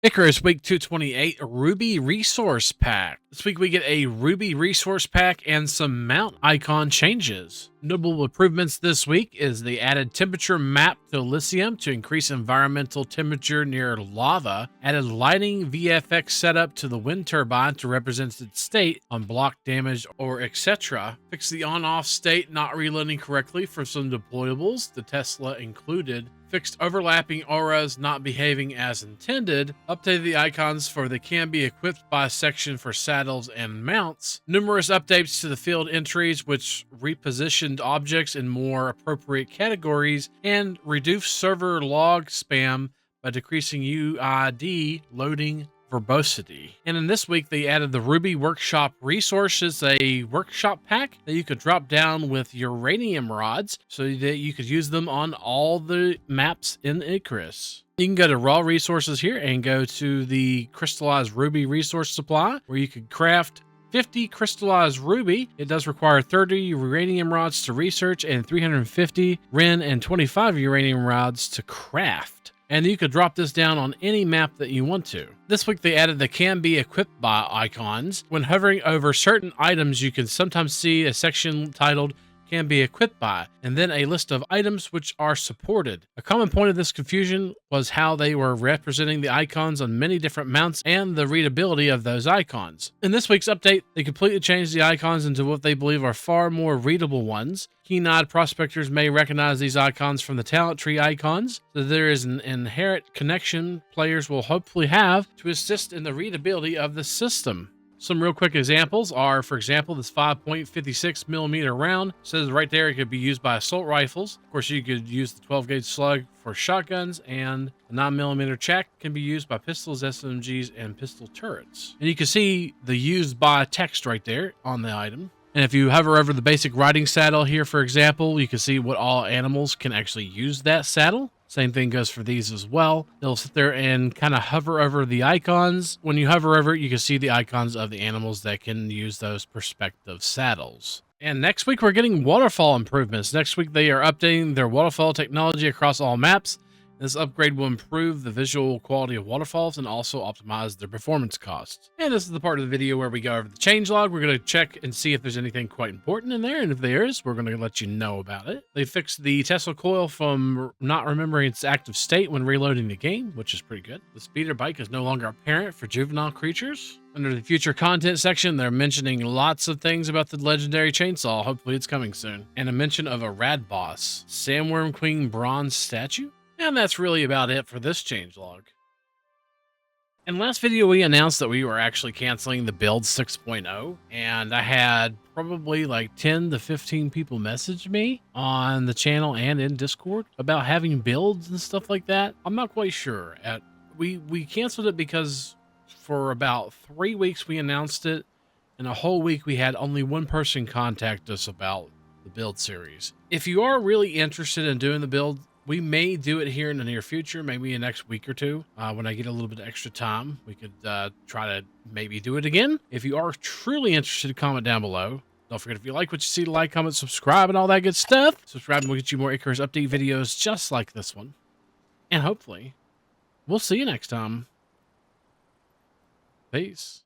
Icarus Week 228 Ruby Resource Pack. This week we get a Ruby Resource Pack and some mount icon changes. Notable improvements this week is the added temperature map to Elysium to increase environmental temperature near lava, added lighting VFX setup to the wind turbine to represent its state on block damage or etc. Fix the on-off state not reloading correctly for some deployables, the Tesla included. Fixed overlapping auras not behaving as intended, updated the icons for the can be equipped by section for saddles and mounts, numerous updates to the field entries which repositioned objects in more appropriate categories, and reduced server log spam by decreasing UID loading verbosity. And in this week, they added the Ruby Workshop Resources, a workshop pack that you could drop down with uranium rods so that you could use them on all the maps in Icarus. You can go to raw resources here and go to the crystallized ruby resource supply where you could craft 50 crystallized ruby. It does require 30 uranium rods to research and 350 Ren and 25 uranium rods to craft. And you could drop this down on any map that you want to. This week they added the can be equipped by icons. When hovering over certain items, you can sometimes see a section titled can be equipped by, and then a list of items which are supported. A common point of this confusion was how they were representing the icons on many different mounts and the readability of those icons. In this week's update, they completely changed the icons into what they believe are far more readable ones. Keen-eyed prospectors may recognize these icons from the talent tree icons, so there is an inherent connection players will hopefully have to assist in the readability of the system. Some real quick examples are, for example, this 5.56 millimeter round says right there it could be used by assault rifles. Of course, you could use the 12 gauge slug for shotguns, and the 9 millimeter chac can be used by pistols, SMGs, and pistol turrets. And you can see the used by text right there on the item. And if you hover over the basic riding saddle here, for example, you can see what all animals can actually use that saddle. Same thing goes for these as well. They'll sit there and kind of hover over the icons. When you hover over it, you can see the icons of the animals that can use those perspective saddles. And next week, we're getting waterfall improvements. Next week, they are updating their waterfall technology across all maps. This upgrade will improve the visual quality of waterfalls and also optimize their performance costs. And this is the part of the video where we go over the changelog. We're going to check and see if there's anything quite important in there. And if there is, we're going to let you know about it. They fixed the Tesla coil from not remembering its active state when reloading the game, which is pretty good. The speeder bike is no longer apparent for juvenile creatures. Under the future content section, they're mentioning lots of things about the legendary chainsaw. Hopefully it's coming soon. And a mention of a rad boss, Sandworm Queen bronze statue. And that's really about it for this changelog. In last video, we announced that we were actually canceling the build 6.0, and I had probably like 10 to 15 people message me on the channel and in Discord about having builds and stuff like that. I'm not quite sure. We canceled it because for about 3 weeks we announced it, and a whole week we had only one person contact us about the build series. If you are really interested in doing the build, we may do it here in the near future, maybe in the next week or two. When I get a little bit of extra time, we could try to maybe do it again. If you are truly interested, comment down below. Don't forget, if you like what you see, to like, comment, subscribe, and all that good stuff. Subscribe and we'll get you more Icarus update videos just like this one. And hopefully, we'll see you next time. Peace.